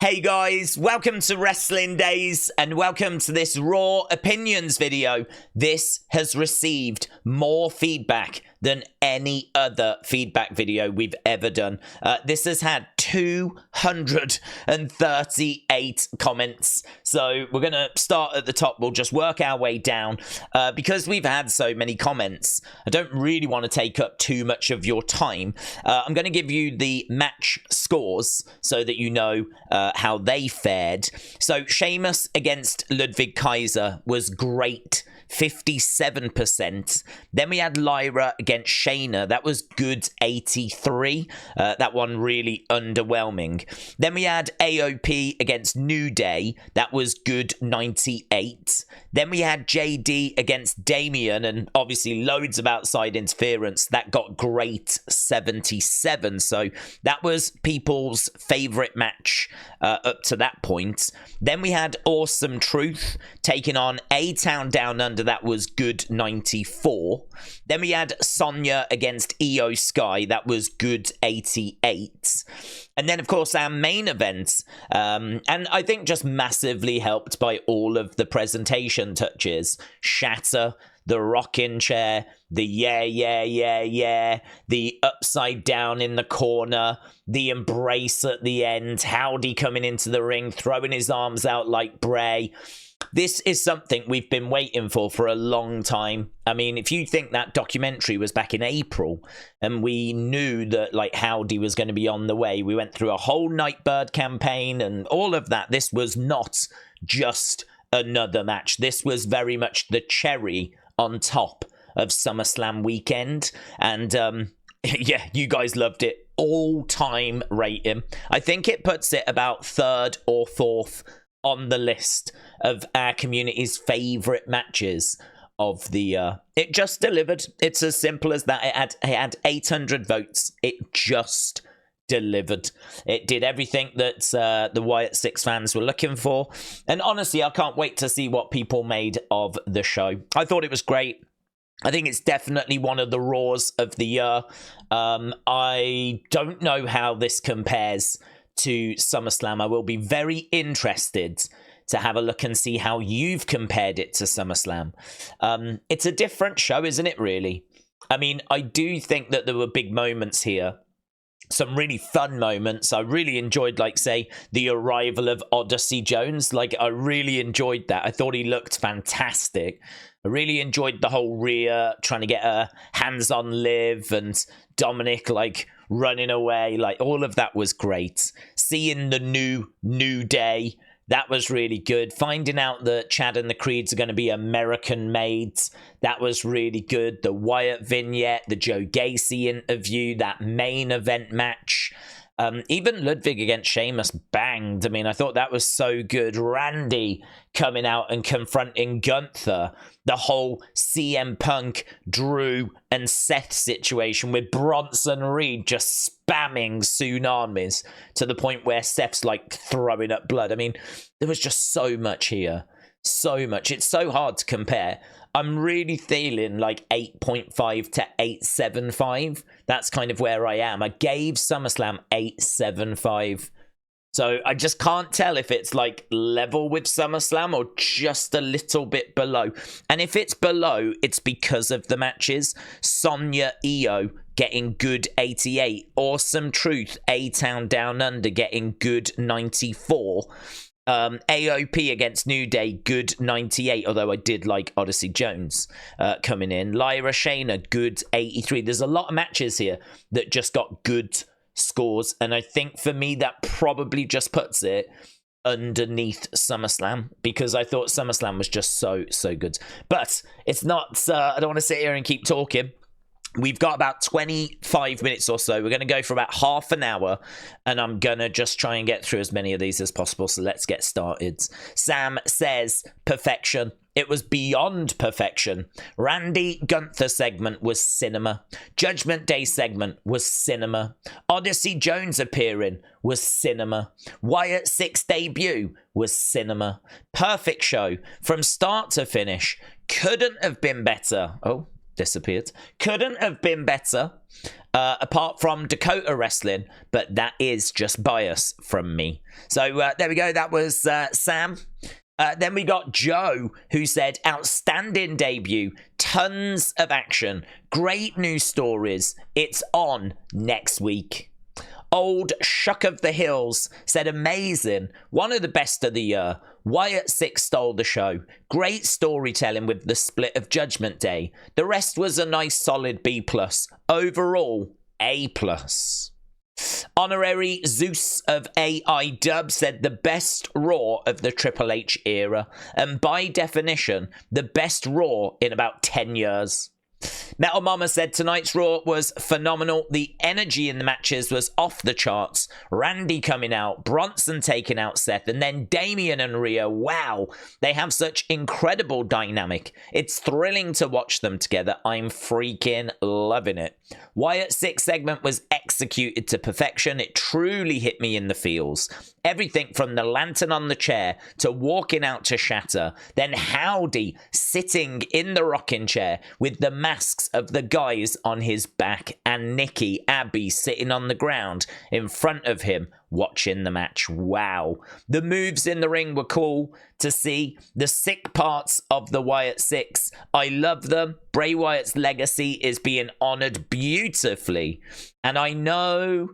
Hey guys, welcome to Wrestling Daze and welcome to this Raw Opinions video. This has received more feedback than any other feedback video we've ever done. This has had 238 comments. So we're going to start at the top. We'll just work our way down. Because we've had so many comments, I don't really want to take up too much of your time. I'm going to give you the match scores so that you know how they fared. So Sheamus against Ludwig Kaiser was great. 57%. Then we had Lyra against Shayna. That was good 83. That one really underwhelming. Then we had AOP against New Day. That was good 98. Then we had JD against Damian, and obviously loads of outside interference. That got great 77. So that was people's favorite match up to that point. Then we had Awesome Truth taking on A-Town Down Under. That was good 94. Then we had Sonya against Iyo Sky. That was good 88. And then, of course, our main event, and I think just massively helped by all of the presentation touches. Shatter, the rocking chair, the yeah, the upside down in the corner, the embrace at the end, Howdy coming into the ring, throwing his arms out like Bray. This is something we've been waiting for a long time. I mean, if you think that documentary was back in April and we knew that like Howdy was going to be on the way, we went through a whole Nightbird campaign and all of that. This was not just another match. This was very much the cherry on top of SummerSlam weekend. And yeah, you guys loved it. All-time rating. I think it puts it about third or fourth on the list of our community's favorite matches of the year. It just delivered. It's as simple as that. It had 800 votes. It just delivered. It did everything that the Wyatt Sicks fans were looking for. And honestly, I can't wait to see what people made of the show. I thought it was great. I think it's definitely one of the Raws of the year. I don't know how this compares to SummerSlam. I will be very interested to have a look and see how you've compared it to SummerSlam. It's a different show, isn't it, really? I mean, I do think that there were big moments here. Some really fun moments. I really enjoyed, like, say, the arrival of Odyssey Jones. Like, I really enjoyed that. I thought he looked fantastic. I really enjoyed the whole Rhea trying to get her hands on Liv and Dominik, like, running away. Like, all of that was great. Seeing the new Day, that was really good. Finding out that Chad and the Creeds are going to be American made, that was really good. The Wyatt vignette, the Joe Gacy interview, that main event match. Even Ludwig against Sheamus banged. I mean, I thought that was so good. Randy coming out and confronting Gunther. The whole CM Punk, Drew, and Seth situation with Bronson Reed just spamming tsunamis to the point where Seth's like throwing up blood. I mean, there was just so much here. So much. It's so hard to compare. I'm really feeling like 8.5 to 8.75. That's kind of where I am. I gave SummerSlam 8.75. So I just can't tell if it's like level with SummerSlam or just a little bit below. And if it's below, it's because of the matches. Sonya Iyo getting good 88. Awesome Truth, A-Town Down Under getting good 94. AOP against New Day, good 98, although I did like Odyssey Jones coming in. Lyra Shayna, good 83. There's a lot of matches here that just got good scores, and I think for me that probably just puts it underneath SummerSlam, because I thought SummerSlam was just so good. But it's not, I don't want to sit here and keep talking. We've got about 25 minutes or so. We're going to go for about half an hour, and I'm going to just try and get through as many of these as possible. So let's get started. Sam says, perfection. It was beyond perfection. Randy Gunther segment was cinema. Judgment Day segment was cinema. Odyssey Jones appearing was cinema. Wyatt Sicks debut was cinema. Perfect show from start to finish. Couldn't have been better. Oh, disappeared. Couldn't have been better, apart from Dakota Wrestling, but that is just bias from me. So there we go. That was Sam. Then we got Joe, who said, outstanding debut, tons of action, great news stories. It's on next week. Old Shuck of the Hills said, amazing, one of the best of the year. Wyatt Sicks stole the show. Great storytelling with the split of Judgment Day. The rest was a nice solid B+. Overall, A+. Honorary Zeus of AI Dub said the best Raw of the Triple H era, and by definition, the best Raw in about 10 years. Metal Mama said tonight's Raw was phenomenal. The energy in the matches was off the charts. Randy coming out, Bronson taking out Seth, and then Damian and Rhea. Wow, they have such incredible dynamic. It's thrilling to watch them together. I'm freaking loving it. Wyatt Sicks segment was executed to perfection. It truly hit me in the feels. Everything from the lantern on the chair to walking out to shatter, then Howdy sitting in the rocking chair with the masks of the guys on his back, and Nikki Abby sitting on the ground in front of him watching the match. Wow. The moves in the ring were cool to see. The sick parts of the Wyatt Sicks, I love them. Bray Wyatt's legacy is being honored beautifully, and I know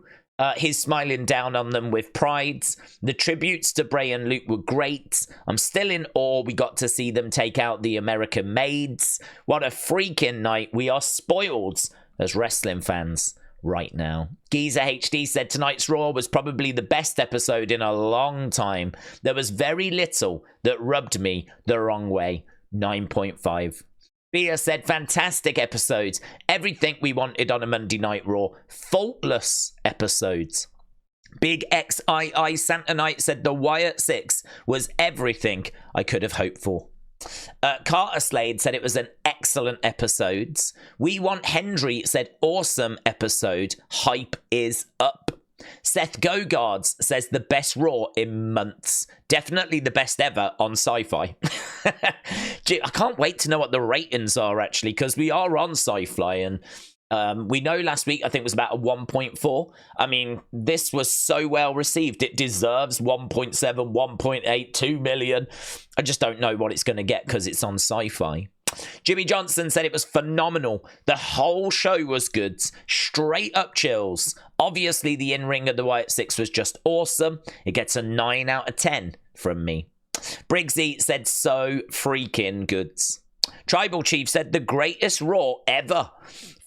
he's smiling down on them with pride. The tributes to Bray and Luke were great. I'm still in awe we got to see them take out the American Maids. What a freaking night. We are spoiled as wrestling fans right now. Geezer HD said tonight's Raw was probably the best episode in a long time. There was very little that rubbed me the wrong way. 9.5. Bia said, fantastic episodes. Everything we wanted on a Monday Night Raw. Faultless episodes. Big XII Santa Knight said the Wyatt Sicks was everything I could have hoped for. Carter Slade said it was an excellent episode. We Want Hendry said awesome episode. Hype is up. Seth Gogards says the best Raw in months. Definitely the best ever on Sci-Fi. I can't wait to know what the ratings are, actually, because we are on Sci-Fi, and we know last week I think was about a 1.4. I mean, this was so well received. It deserves 1.7, 1.8, 2 million. I just don't know what it's going to get because it's on Sci-Fi. Jimmy Johnson said it was phenomenal. The whole show was good. Straight up chills. Obviously, the in-ring of the Wyatt Sicks was just awesome. It gets a 9 out of 10 from me. Briggsy said so freaking good. Tribal Chief said the greatest Raw ever.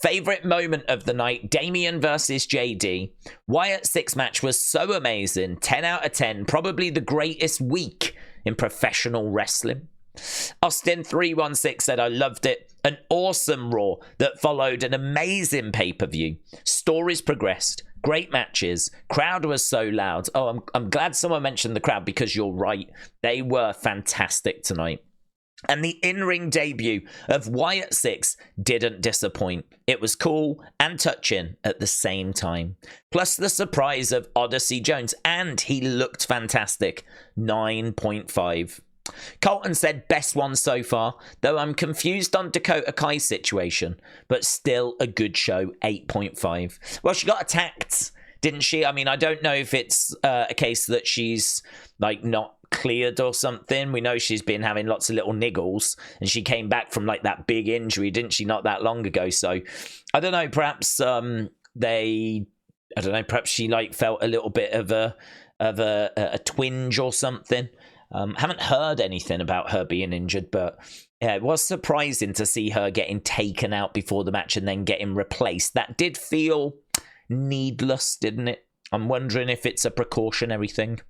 Favorite moment of the night, Damian versus JD. Wyatt Sicks match was so amazing. 10 out of 10. Probably the greatest week in professional wrestling. Austin316 said, I loved it. An awesome Raw that followed an amazing pay-per-view. Stories progressed. Great matches. Crowd was so loud. Oh, I'm glad someone mentioned the crowd, because you're right. They were fantastic tonight. And the in-ring debut of Wyatt Sicks didn't disappoint. It was cool and touching at the same time. Plus the surprise of Odyssey Jones, and he looked fantastic. 9.5. Colton said best one so far, though I'm confused on Dakota Kai's situation, but still a good show. 8.5. Well, she got attacked, didn't she? I mean, I don't know if it's a case that she's like not cleared or something. We know she's been having lots of little niggles, and she came back from like that big injury, didn't she, not that long ago? So I don't know, perhaps perhaps she like felt a little bit of a twinge or something. Haven't heard anything about her being injured, but yeah, it was surprising to see her getting taken out before the match and then getting replaced. That did feel needless, didn't it? I'm wondering if it's a precautionary thing.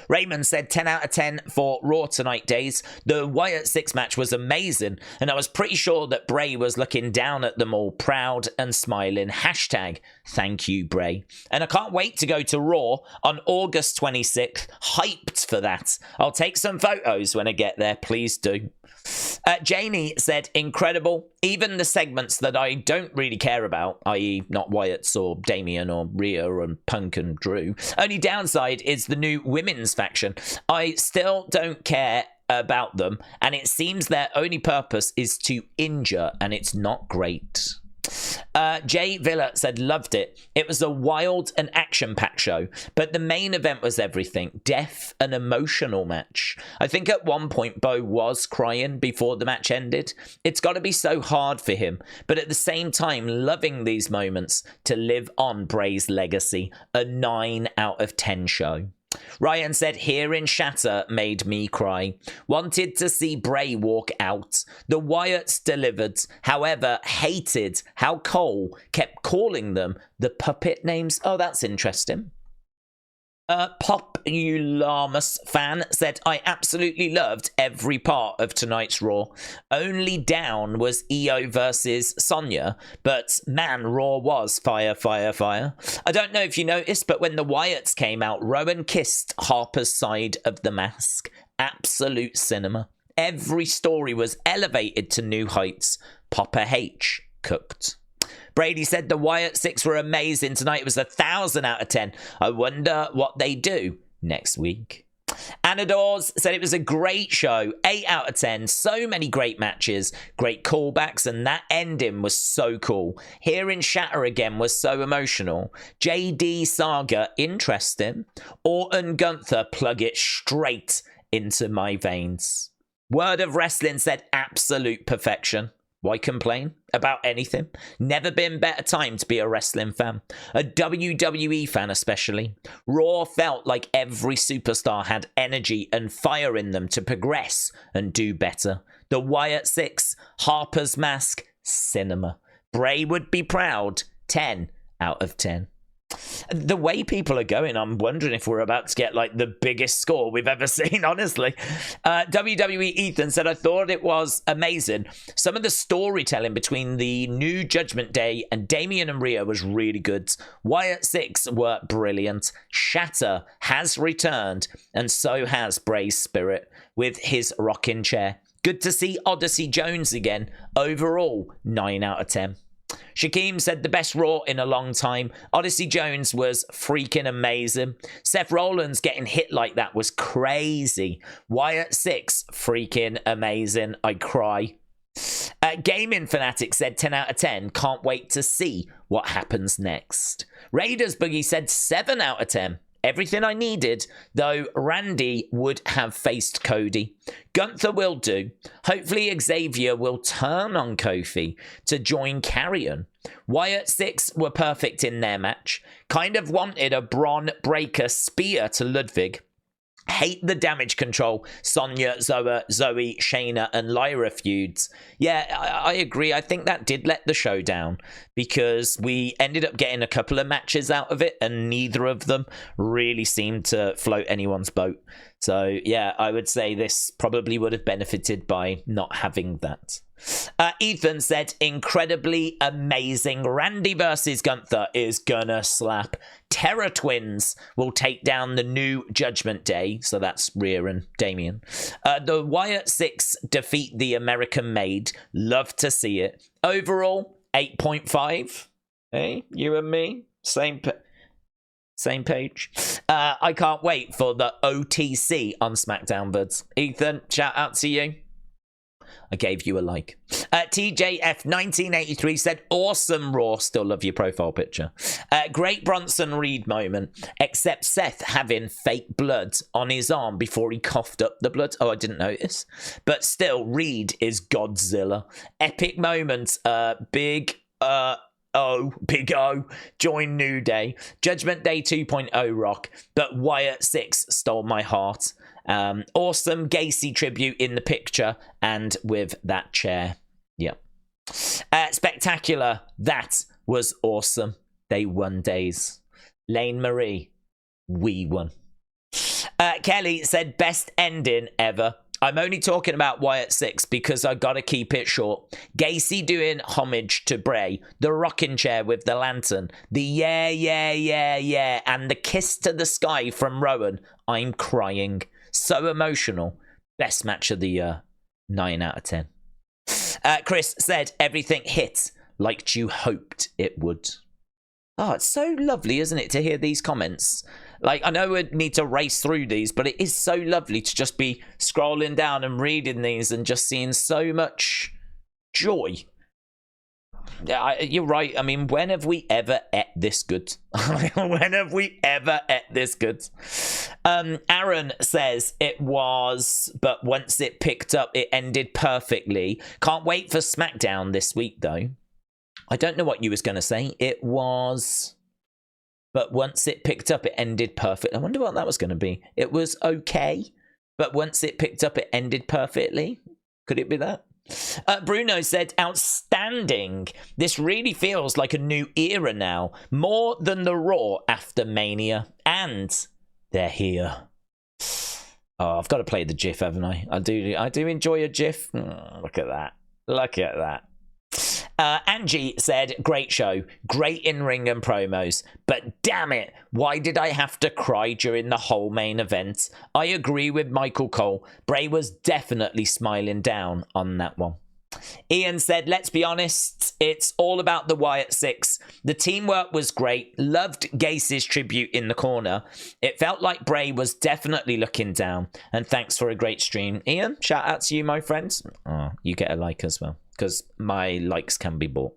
Raymond said 10 out of 10 for Raw tonight, Daze. The Wyatt Sicks match was amazing, and I was pretty sure that Bray was looking down at them all, proud and smiling. Hashtag thank you, Bray. And I can't wait to go to Raw on August 26th. Hyped for that. I'll take some photos when I get there, please do. Janie said, incredible. Even the segments that I don't really care about, i.e. not Wyatt's or Damian or Rhea and Punk and Drew. Only downside is the new women's faction. I still don't care about them, and it seems their only purpose is to injure, and it's not great. Jay Villa said, loved it. It was a wild and action-packed show, but the main event was everything. Deaf and emotional match. I think at one point Bo was crying before the match ended. It's got to be so hard for him, but at the same time, loving these moments to live on Bray's legacy. A 9 out of 10 show. Ryan said, hearing Shatter made me cry. Wanted to see Bray walk out. The Wyatts delivered. However, hated how Cole kept calling them the puppet names. Oh, that's interesting. Populamus fan said, I absolutely loved every part of tonight's Raw. Only down was Iyo versus Sonya, but man, Raw was fire, fire, fire. I don't know if you noticed, but when the Wyatts came out, Rowan kissed Harper's side of the mask. Absolute cinema. Every story was elevated to new heights. Papa H cooked. Brady said the Wyatt Sicks were amazing tonight. It was 1,000 out of 10. I wonder what they do next week. Anadors said it was a great show. 8 out of 10. So many great matches, great callbacks, and that ending was so cool. Hearing Shatter again was so emotional. JD Saga, interesting. Orton Gunther, plug it straight into my veins. Word of Wrestling said absolute perfection. Why complain about anything? Never been better time to be a wrestling fan. A WWE fan especially. Raw felt like every superstar had energy and fire in them to progress and do better. The Wyatt Sicks, Harper's Mask, cinema. Bray would be proud. 10 out of 10. The way people are going, I'm wondering if we're about to get like the biggest score we've ever seen, honestly. WWE Ethan said, I thought it was amazing. Some of the storytelling between the new Judgment Day and Damian and Rhea was really good. Wyatt Sicks were brilliant. Shatter has returned, and so has Bray's spirit with his rocking chair. Good to see Odyssey Jones again. Overall, 9 out of 10. Shaquem said the best Raw in a long time. Odyssey Jones was freaking amazing. Seth Rollins getting hit like that was crazy. Wyatt Sicks, freaking amazing. I cry. Gaming Fanatic said 10 out of 10. Can't wait to see what happens next. Raiders Boogie said 7 out of 10. Everything I needed, though Randy would have faced Cody. Gunther will do. Hopefully Xavier will turn on Kofi to join Carrion. Wyatt Sicks were perfect in their match. Kind of wanted a Braun Breaker spear to Ludwig. Hate the damage control, Sonya, Zoe, Shayna, and Lyra feuds. Yeah, I agree. I think that did let the show down because we ended up getting a couple of matches out of it, and neither of them really seemed to float anyone's boat. So, yeah, I would say this probably would have benefited by not having that. Ethan said, incredibly amazing. Randy versus Gunther is gonna slap. Terror Twins will take down the new Judgment Day. So that's Rhea and Damian. The Wyatt Sicks defeat the American Maid. Love to see it. Overall, 8.5. Hey, you and me, same page. I can't wait for the OTC on SmackDown, buds. Ethan, shout out to you. I gave you a like. TJF1983 said, awesome Raw. Still love your profile picture. Great Bronson Reed moment, except Seth having fake blood on his arm before he coughed up the blood. Oh, I didn't notice. But still, Reed is Godzilla. Epic moment. Big O, join New Day. Judgment Day 2.0 rock, but Wyatt Sicks stole my heart. Awesome Gacy tribute in the picture and with that chair. Yep. Spectacular. That was awesome. They won days. Lane Marie, we won. Kelly said best ending ever. I'm only talking about Wyatt Sicks because I gotta keep it short. Gacy doing homage to Bray, the rocking chair with the lantern, the yeah, and the kiss to the sky from Rowan. I'm crying. So emotional. Best match of the year. 9 out of 10. Chris said everything hit like you hoped it would. Oh, it's so lovely, isn't it, to hear these comments? Like, I know we need to race through these, but it is so lovely to just be scrolling down and reading these and just seeing so much joy. Yeah, you're right. I mean, when have we ever ate this good? When have we ever ate this good? Aaron says it was, but once it picked up, it ended perfectly. Can't wait for SmackDown this week, though. I don't know what you was going to say. It was, but once it picked up, it ended perfect. I wonder what that was going to be. It was okay, but once it picked up, it ended perfectly. Could it be that? Bruno said, outstanding. This really feels like a new era now. More than the Raw after Mania. And they're here. Oh, I've got to play the GIF, haven't I? I do enjoy a GIF. Look at that. Look at that. Angie said, great show, great in-ring and promos, but damn it, why did I have to cry during the whole main event? I agree with Michael Cole. Bray was definitely smiling down on that one. Ian said, let's be honest, it's all about the Wyatt Sicks. The teamwork was great. Loved Gacy's tribute in the corner. It felt like Bray was definitely looking down. And thanks for a great stream. Ian, shout out to you, my friends. Oh, you get a like as well, because my likes can be bought.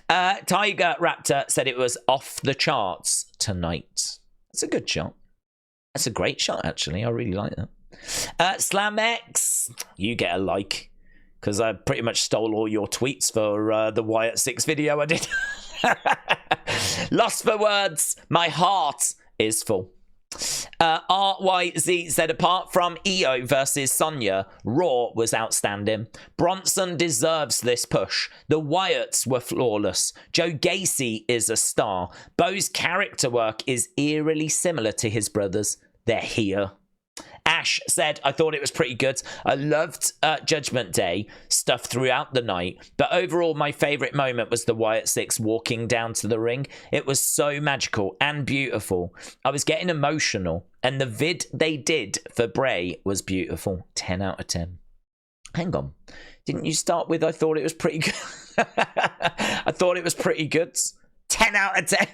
Tiger Raptor said it was off the charts tonight. That's a good shot. That's a great shot, actually. I really like that. Slam X, you get a like, because I pretty much stole all your tweets for the Wyatt Sicks video I did. Lost for words. My heart is full. RYZ said, apart from Iyo versus Sonya, Raw was outstanding. Bronson deserves this push. The Wyatts were flawless. Joe Gacy is a star. Bo's character work is eerily similar to his brothers. They're here. Ash said, I thought it was pretty good. I loved Judgment Day stuff throughout the night, but overall my favourite moment was the Wyatt Sicks walking down to the ring. It was so magical and beautiful. I was getting emotional, and the vid they did for Bray was beautiful. 10 out of 10. Hang on. Didn't you start with, I thought it was pretty good? I thought it was pretty good. 10 out of 10.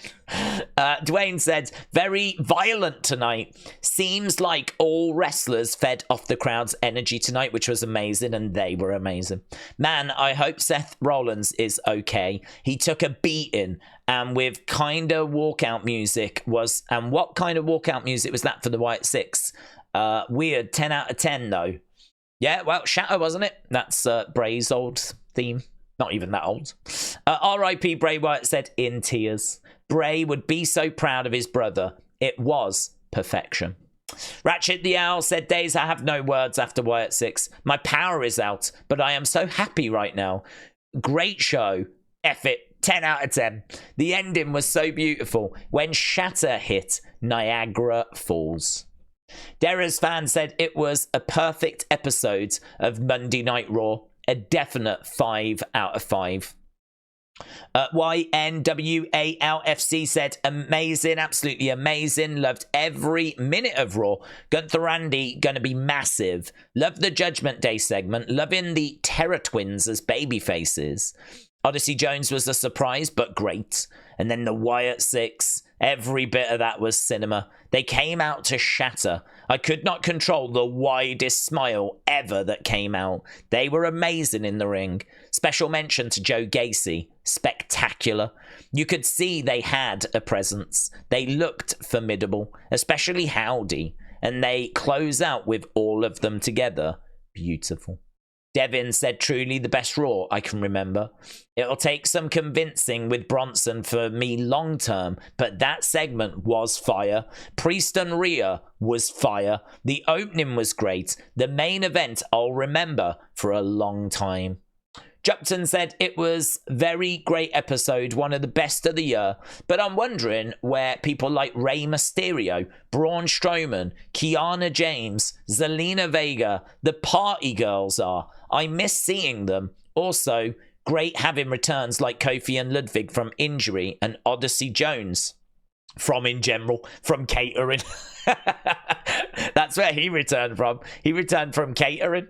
Dwayne said, very violent tonight. Seems like all wrestlers fed off the crowd's energy tonight, which was amazing, and they were amazing. Man, I hope Seth Rollins is okay. He took a beating, and with kind of walkout music was, and what kind of walkout music was that for the Wyatt Sicks? Weird. 10 out of 10 though. Yeah, well, Shatter, wasn't it? That's Bray's old theme. Not even that old. R.I.P. Bray Wyatt said, in tears. Bray would be so proud of his brother. It was perfection. Ratchet the Owl said, Daze, I have no words after Wyatt Sicks. My power is out, but I am so happy right now. Great show. F it. 10 out of 10. The ending was so beautiful. When Shatter hit, Niagara Falls. Dera's fan said it was a perfect episode of Monday Night Raw. A definite 5 out of 5. YNWALFC said, amazing, absolutely amazing. Loved every minute of Raw. Gunther Andy going to be massive. Loved the Judgment Day segment. Loving the Terror Twins as baby faces. Odyssey Jones was a surprise, but great. And then the Wyatt Sicks. Every bit of that was cinema. They came out to shatter. I could not control the widest smile ever that came out. They were amazing in the ring. Special mention to Joe Gacy. Spectacular. You could see they had a presence. They looked formidable, especially Howdy. And they close out with all of them together. Beautiful. Devin said, truly the best Raw I can remember. It'll take some convincing with Bronson for me long term, but that segment was fire. Priest and Rhea was fire. The opening was great. The main event I'll remember for a long time. Jupton said it was very great episode, one of the best of the year, but I'm wondering where people like Rey Mysterio, Braun Strowman, Kiana James, Zelina Vega, the Party Girls are. I miss seeing them. Also, great having returns like Kofi and Ludwig from injury and Odyssey Jones from in general, from catering. That's where he returned from. He returned from catering.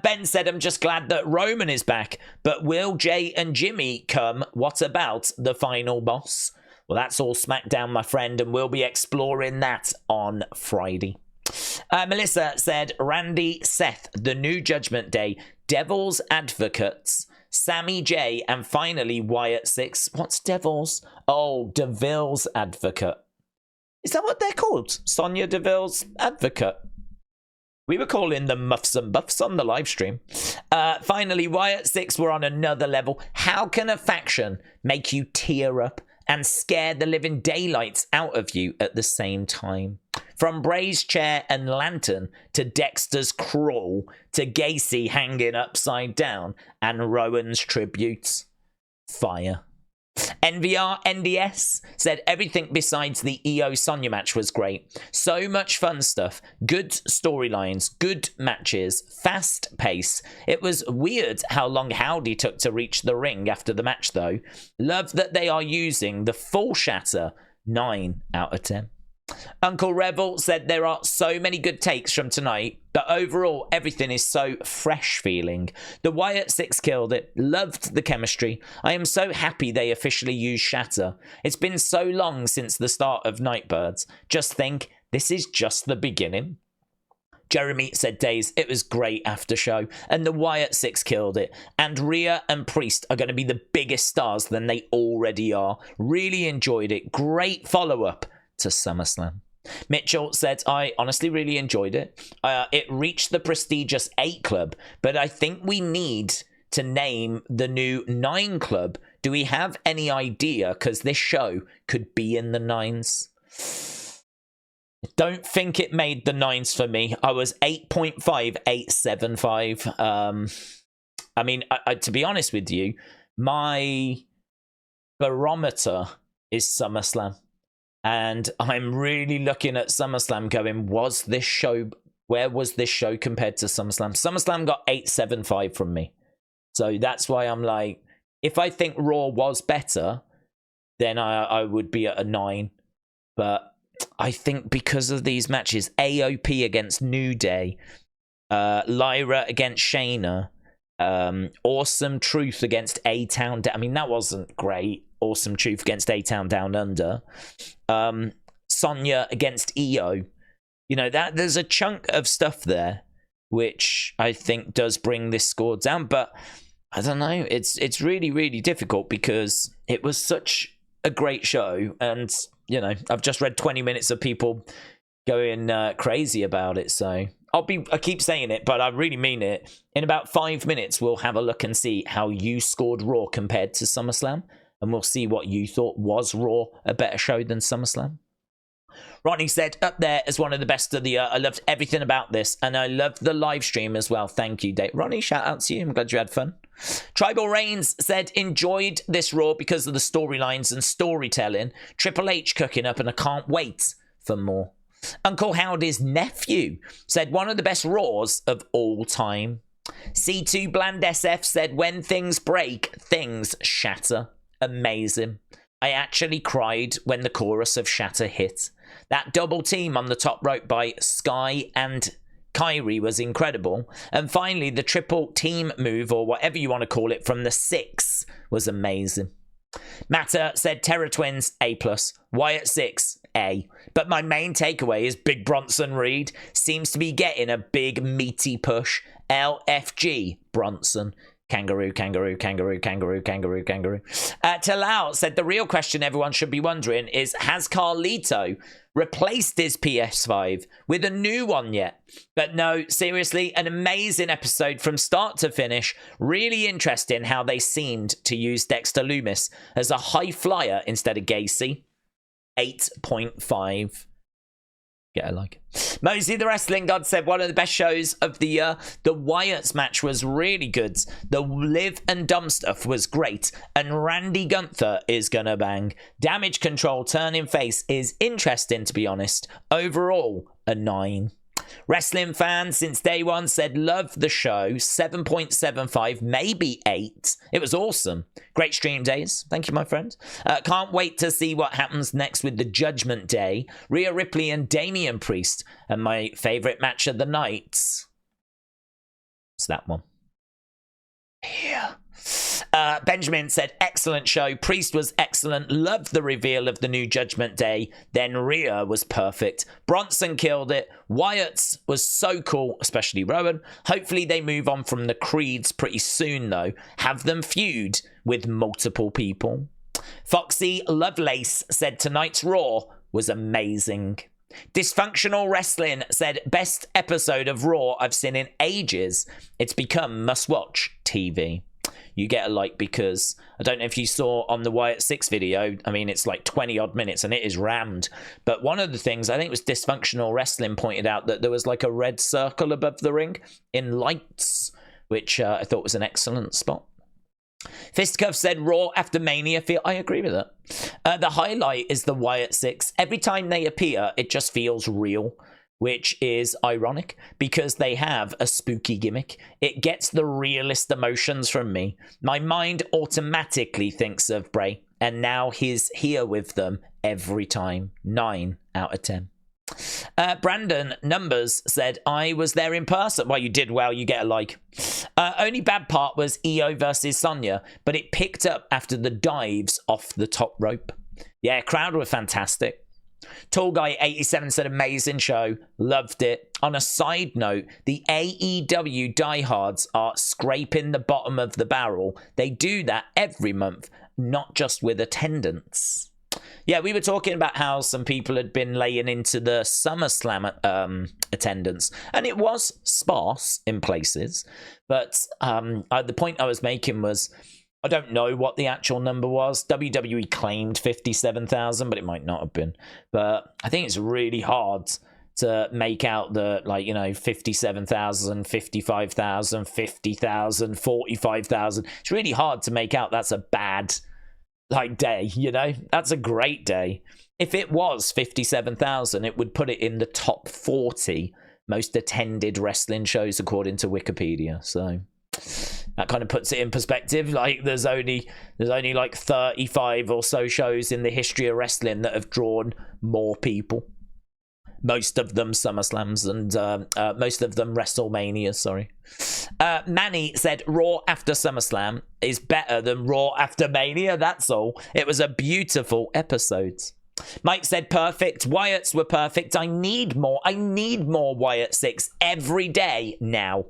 Ben said, I'm just glad that Roman is back, but will Jay and Jimmy come? What about the final boss? Well, that's all SmackDown, my friend, and we'll be exploring that on Friday. Melissa said, Randy, Seth, the new Judgment Day, Devil's Advocates, Sammy J, and finally Wyatt Sicks. What's Devil's? Oh, Deville's Advocate. Is that what they're called? Sonya Deville's Advocate. We were calling them Muffs and Buffs on the live stream. Finally, Wyatt Sicks were on another level. How can a faction make you tear up and scare the living daylights out of you at the same time? From Bray's chair and lantern to Dexter's crawl to Gacy hanging upside down and Rowan's tributes. Fire. NVR NDS said everything besides the Iyo Sonya match was great. So much fun stuff, good storylines, good matches, fast pace. It was weird how long Howdy took to reach the ring after the match though. Love that they are using the full shatter. 9 out of 10. Uncle Revel said there are so many good takes from tonight, but overall everything is so fresh feeling. The Wyatt Sicks killed it. Loved the chemistry. I am so happy they officially used Shatter. It's been so long since the start of Nightbirds. Just think, this is just the beginning. Jeremy said, Daze, it was great after show, and the Wyatt Sicks killed it. And Rhea and Priest are going to be the biggest stars than they already are. Really enjoyed it. Great follow-up to SummerSlam. Mitchell said, I honestly really enjoyed it. It reached the prestigious 8 club, but I think we need to name the new 9 club. Do we have any idea? Because this show could be in the 9s. I don't think it made the 9s for me. I was 8.5, 8.75. I mean, to be honest with you, my barometer is SummerSlam. And I'm really looking at SummerSlam going, where was this show compared to SummerSlam? SummerSlam got 8.75 from me. So that's why I'm like, if I think Raw was better, then I would be at a 9. But I think because of these matches, AOP against New Day, Lyra against Shayna, Awesome Truth against A-Town. I mean, that wasn't great. Awesome Truth against A-Town Down Under. Sonya against Iyo. You know, that there's a chunk of stuff there which I think does bring this score down, but I don't know, it's really, really difficult because it was such a great show, and you know, I've just read 20 minutes of people going crazy about it, so I keep saying it, but I really mean it. In about 5 minutes we'll have a look and see how you scored Raw compared to SummerSlam. And we'll see what you thought. Was Raw a better show than SummerSlam? Ronnie said, up there as one of the best of the year. I loved everything about this. And I loved the live stream as well. Thank you, Dave. Ronnie, shout out to you. I'm glad you had fun. Tribal Reigns said, enjoyed this Raw because of the storylines and storytelling. Triple H cooking up and I can't wait for more. Uncle Howdy's nephew said, one of the best Raws of all time. C2 Bland SF said, when things break, things shatter. Amazing. I actually cried when the chorus of Shatter hit. That double team on the top rope by Sky and Kyrie was incredible. And finally, the triple team move, or whatever you want to call it, from the 6 was amazing. Matter said Terror Twins, A+. Wyatt Sicks, A. But my main takeaway is Big Bronson Reed seems to be getting a big meaty push. LFG Bronson. Kangaroo, kangaroo, kangaroo, kangaroo, kangaroo, kangaroo. Talal said the real question everyone should be wondering is, has Carlito replaced his PS5 with a new one yet? But no, seriously, an amazing episode from start to finish. Really interesting how they seemed to use Dexter Lumis as a high flyer instead of Gacy. 8.5. Get a like. Mosey the Wrestling God said one of the best shows of the year. The Wyatts match was really good. The Liv and Dumb stuff was great. And Randy Gunther is gonna bang. Damage Control turning face is interesting, to be honest. Overall, a 9. Wrestling fans since day one said love the show. 7.75, maybe 8. It was awesome. Great stream, Days. Thank you, my friend. Can't wait to see what happens next with the Judgment Day. Rhea Ripley and Damian Priest. And my favourite match of the night. It's that one. Here. Benjamin said, excellent show. Priest was excellent. Loved the reveal of the new Judgment Day. Then Rhea was perfect. Bronson killed it. Wyatt's was so cool, especially Rowan. Hopefully they move on from the Creeds pretty soon, though. Have them feud with multiple people. Foxy Lovelace said tonight's Raw was amazing. Dysfunctional Wrestling said, best episode of Raw I've seen in ages. It's become must-watch TV. You get a like because I don't know if you saw on the Wyatt Sicks video. I mean, it's like 20 odd minutes and it is rammed. But one of the things I think was Dysfunctional Wrestling pointed out that there was like a red circle above the ring in lights, which I thought was an excellent spot. Fistcuff said Raw after Mania feel. I agree with that. The highlight is the Wyatt Sicks. Every time they appear, it just feels real, which is ironic because they have a spooky gimmick. It gets the realest emotions from me. My mind automatically thinks of Bray, and now he's here with them every time. 9 out of 10. Brandon Numbers said, I was there in person. Well, you did well. You get a like. Only bad part was Iyo versus Sonya, but it picked up after the dives off the top rope. Yeah, crowd were fantastic. Tall Guy 87 said, amazing show. Loved it. On a side note, the AEW diehards are scraping the bottom of the barrel. They do that every month, not just with attendance. Yeah, we were talking about how some people had been laying into the SummerSlam attendance, and it was sparse in places. But the point I was making was, I don't know what the actual number was. WWE claimed 57,000, but it might not have been. But I think it's really hard to make out the, 57,000, 55,000, 50,000, 45,000. It's really hard to make out that's a bad day, that's a great day. If it was 57,000, it would put it in the top 40 most attended wrestling shows according to Wikipedia. So that kind of puts it in perspective. There's only like 35 or so shows in the history of wrestling that have drawn more people. Most of them SummerSlams and most of them WrestleMania, sorry. Manny said, Raw after SummerSlam is better than Raw after Mania, that's all. It was a beautiful episode. Mike said, perfect. Wyatt's were perfect. I need more Wyatt Sicks every day now.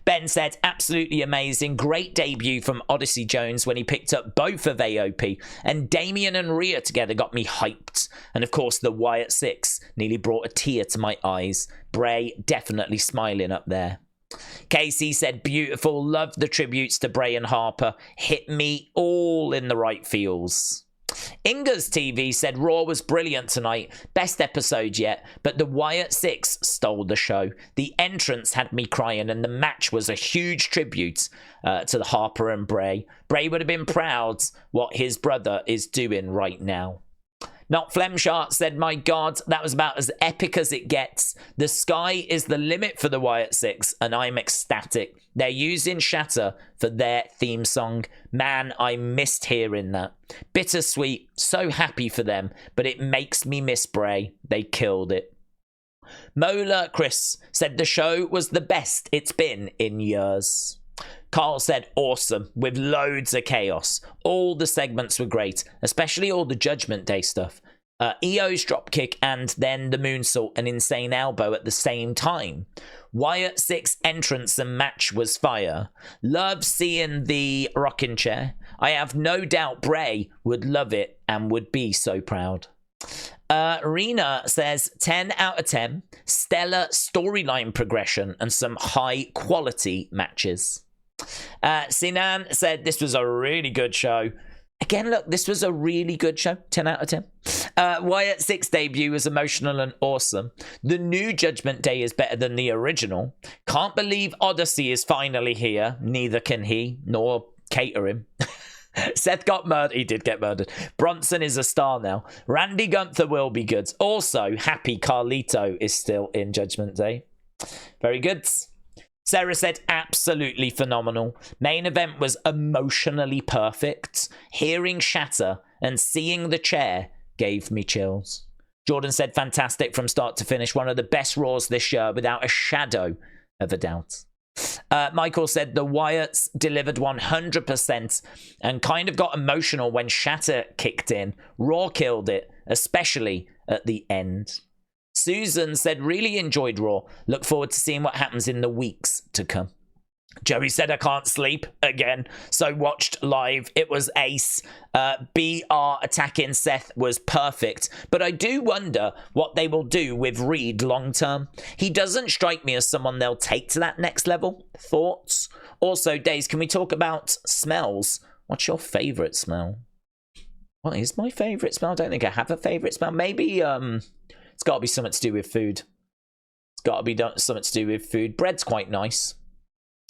Ben said, absolutely amazing. Great debut from Odyssey Jones when he picked up both of AOP. And Damian and Rhea together got me hyped. And of course, the Wyatt Sicks nearly brought a tear to my eyes. Bray definitely smiling up there. Casey said, beautiful. Love the tributes to Bray and Harper. Hit me all in the right feels. Inga's TV said Raw was brilliant tonight. Best episode yet, but the Wyatt Sicks stole the show. The entrance had me crying and the match was a huge tribute to the Harper and Bray. Bray would have been proud what his brother is doing right now. Not Flemshart said, my God, that was about as epic as it gets. The sky is the limit for the Wyatt Sicks, and I'm ecstatic. They're using Shatter for their theme song. Man, I missed hearing that. Bittersweet, so happy for them, but it makes me miss Bray. They killed it. Mola Chris said the show was the best it's been in years. Carl said, awesome, with loads of chaos. All the segments were great, especially all the Judgment Day stuff. Io's dropkick and then the moonsault and insane elbow at the same time. Wyatt Sicks entrance and match was fire. Love seeing the rocking chair. I have no doubt Bray would love it and would be so proud. Rena says 10 out of 10. Stellar storyline progression and some high quality matches. Sinan said this was a really good show. Again, look, this was a really good show. 10 out of 10. Wyatt Sicks debut was emotional and awesome. The new Judgment Day is better than the original. Can't believe Odyssey is finally here. Neither can he, nor cater him. Seth got murdered. He did get murdered. Bronson is a star now. Randy Gunther will be good. Also, happy Carlito is still in Judgment Day. Very good. Sarah said, absolutely phenomenal. Main event was emotionally perfect. Hearing Shatter and seeing the chair gave me chills. Jordan said, fantastic from start to finish. One of the best Raws this year without a shadow of a doubt. Michael said the Wyatts delivered 100% and kind of got emotional when Shatter kicked in. Raw killed it, especially at the end. Susan said really enjoyed Raw. Look forward to seeing what happens in the weeks to come. Joey said, I can't sleep again, so watched live. It was ace. BR attacking Seth was perfect. But I do wonder what they will do with Reed long term. He doesn't strike me as someone they'll take to that next level. Thoughts? Also, Daze, can we talk about smells? What's your favourite smell? What is my favourite smell? I don't think I have a favourite smell. Maybe it's got to be something to do with food. It's got to be something to do with food. Bread's quite nice.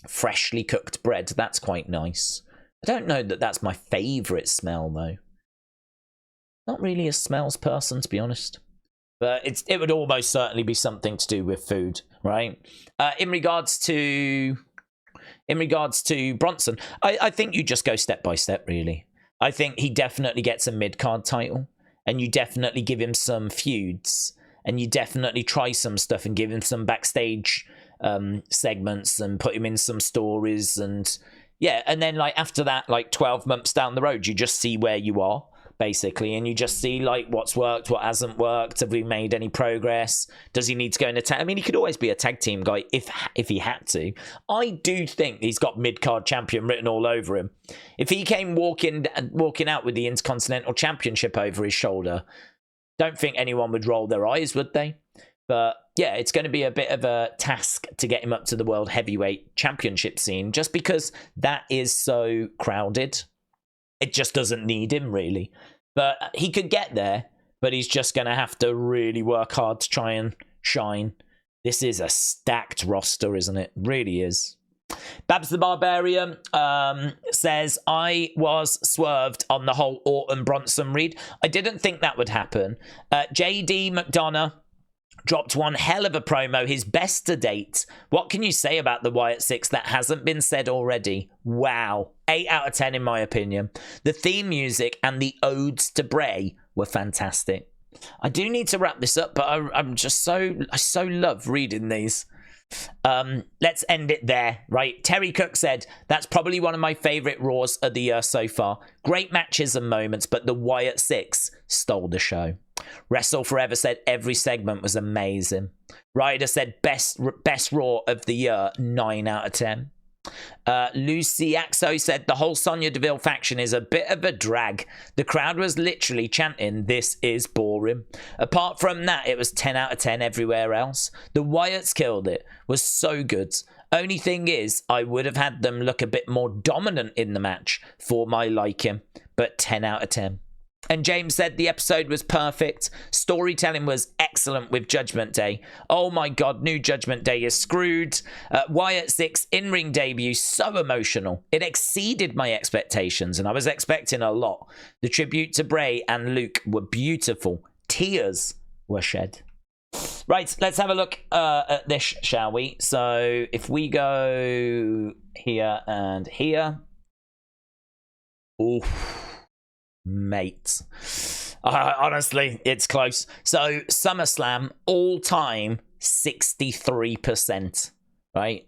Freshly cooked bread, that's quite nice. I don't know that that's my favourite smell, though. Not really a smells person, to be honest. But it would almost certainly be something to do with food, right? In regards to Bronson, I think you just go step by step, really. I think he definitely gets a mid-card title, and you definitely give him some feuds, and you definitely try some stuff and give him some backstage segments and put him in some stories, and yeah, and then like after that, like 12 months down the road, you just see where you are basically, and you just see like what's worked, what hasn't worked, have we made any progress, does he need to go in a tag? I mean, he could always be a tag team guy if he had to. I do think he's got mid-card champion written all over him. If he came walking out with the Intercontinental Championship over his shoulder, don't think anyone would roll their eyes, would they? But yeah, it's going to be a bit of a task to get him up to the World Heavyweight Championship scene, just because that is so crowded. It just doesn't need him, really. But he could get there, but he's just going to have to really work hard to try and shine. This is a stacked roster, isn't it? Really is. Babs the Barbarian says, I was swerved on the whole Orton Bronson read. I didn't think that would happen. JD McDonagh dropped one hell of a promo, his best to date. What can you say about the Wyatt Sicks that hasn't been said already? Wow. 8 out of 10 in my opinion. The theme music and the odes to Bray were fantastic. I do need to wrap this up, but I so love reading these. Let's end it there, right? Terry Cook said, that's probably one of my favourite Raws of the year so far. Great matches and moments, but the Wyatt Sicks stole the show. Wrestle Forever said every segment was amazing. Ryder said best Raw of the year, 9 out of 10. Lucy Axo said the whole Sonya Deville faction is a bit of a drag. The crowd was literally chanting, this is boring. Apart from that, it was 10 out of 10 everywhere else. The Wyatts killed it. Was so good. Only thing is, I would have had them look a bit more dominant in the match for my liking. But 10 out of 10. And James said the episode was perfect. Storytelling was excellent with Judgment Day. Oh my God, new Judgment Day is screwed. Wyatt Sicks in-ring debut, so emotional. It exceeded my expectations, and I was expecting a lot. The tribute to Bray and Luke were beautiful. Tears were shed. Right, let's have a look at this, shall we? So if we go here and here. Oof. Mate, honestly, it's close. So SummerSlam all-time 63%, right?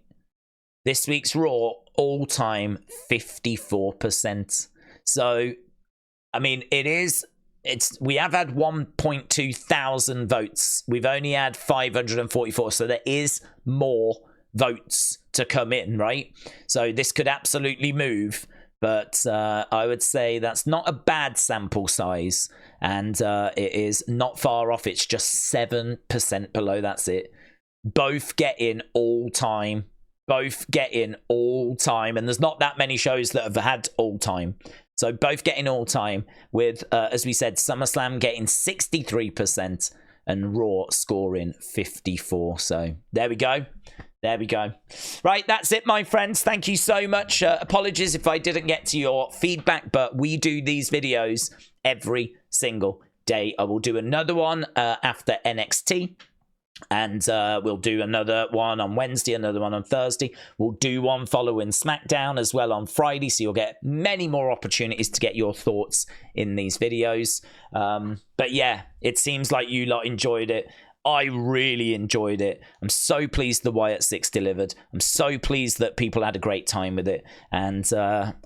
This week's Raw all-time 54%. So I mean, we have had 1.2 thousand votes. We've only had 544, so there is more votes to come in, right? So this could absolutely move. But I would say that's not a bad sample size, and it is not far off. It's just 7% below. That's it. Both getting all time. And there's not that many shows that have had all time. So both getting all time with, as we said, SummerSlam getting 63% and Raw scoring 54%. So there we go. Right, that's it, my friends. Thank you so much. Apologies if I didn't get to your feedback, but we do these videos every single day. I will do another one after NXT. And we'll do another one on Wednesday, another one on Thursday. We'll do one following SmackDown as well on Friday. So you'll get many more opportunities to get your thoughts in these videos. But yeah, it seems like you lot enjoyed it. I really enjoyed it. I'm so pleased the Wyatt Sicks delivered. I'm so pleased that people had a great time with it. And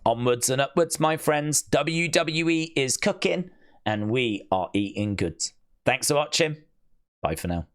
onwards and upwards, my friends. WWE is cooking, and we are eating good. Thanks for watching. Bye for now.